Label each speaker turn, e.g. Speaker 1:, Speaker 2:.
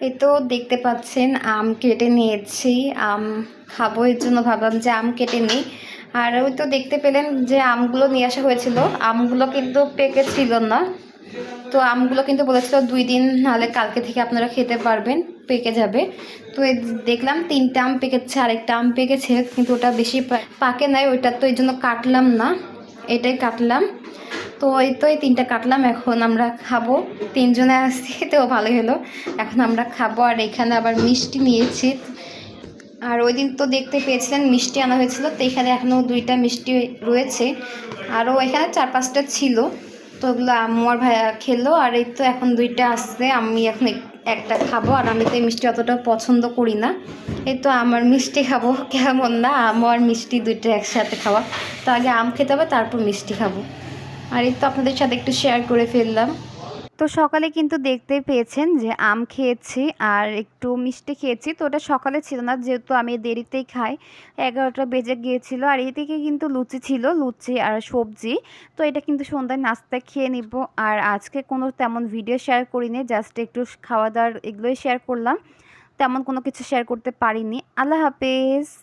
Speaker 1: এই তো দেখতে পাচ্ছেন আম কেটে নিয়েছি। আম খাবো, এর জন্য ভাবলাম যে আম কেটে নিই। আর ওই তো দেখতে পেলেন যে আমগুলো নিয়ে আসা হয়েছিল, আমগুলো কিন্তু পেকে ছিল না। তো আমগুলো কিন্তু বলেছিল 2 দিন, নাহলে কালকে থেকে আপনারা খেতে পারবেন, পেকে যাবে। তো দেখলাম 3টা আম পেকেছে, আরেকটা আম পেকেছে কিন্তু ওটা বেশি পাকে নাই, ওইটা তো এই জন্য কাটলাম না, এটাই কাটলাম। তো এই তো এই 3টা কাটলাম, এখন আমরা খাবো। 3জনে আসছি তো ভালোই হলো, এখন আমরা খাবো। আর এখানে আবার মিষ্টি নিয়েছি। আর ওই দিন তো দেখতে পেয়েছিলেন মিষ্টি আনা হয়েছিল, তো এখানে এখনও 2টা মিষ্টি রয়েছে, আরও এখানে 4-5টা ছিল। তো ওগুলো আম্মু আর ভাইয়া খেলো। আর এই তো এখন 2টা আসছে, আমি এখন একটা খাবো। আর আমি তো এই মিষ্টি অতটা পছন্দ করি না, এই তো আমার মিষ্টি খাবো, কেমন না আম আর মিষ্টি 2টা একসাথে খাওয়া। তো আগে আম খেতে হবে, তারপর মিষ্টি খাবো। আর এই তো আপনাদের সাথে একটু শেয়ার করে ফেললাম। তো সকালে কিন্তু দেখতেই পেয়েছেন যে আম খেয়েছি আর একটু মিষ্টি খেয়েছি। তো ওটা সকালে ছিল না, যেহেতু আমি দেরিতেই খাই, 11টা বেজে গিয়েছিল। আর এদিকে কিন্তু লুচি ছিল, লুচি আর সবজি। তো এটা কিন্তু সন্ধ্যায় নাস্তা খেয়ে নিব। আর আজকে কোনো তেমন ভিডিও শেয়ার করিনি, জাস্ট একটু খাওয়া দাওয়ার এগুলোই শেয়ার করলাম, তেমন কোনো কিছু শেয়ার করতে পারিনি। আল্লাহ হাফেজ।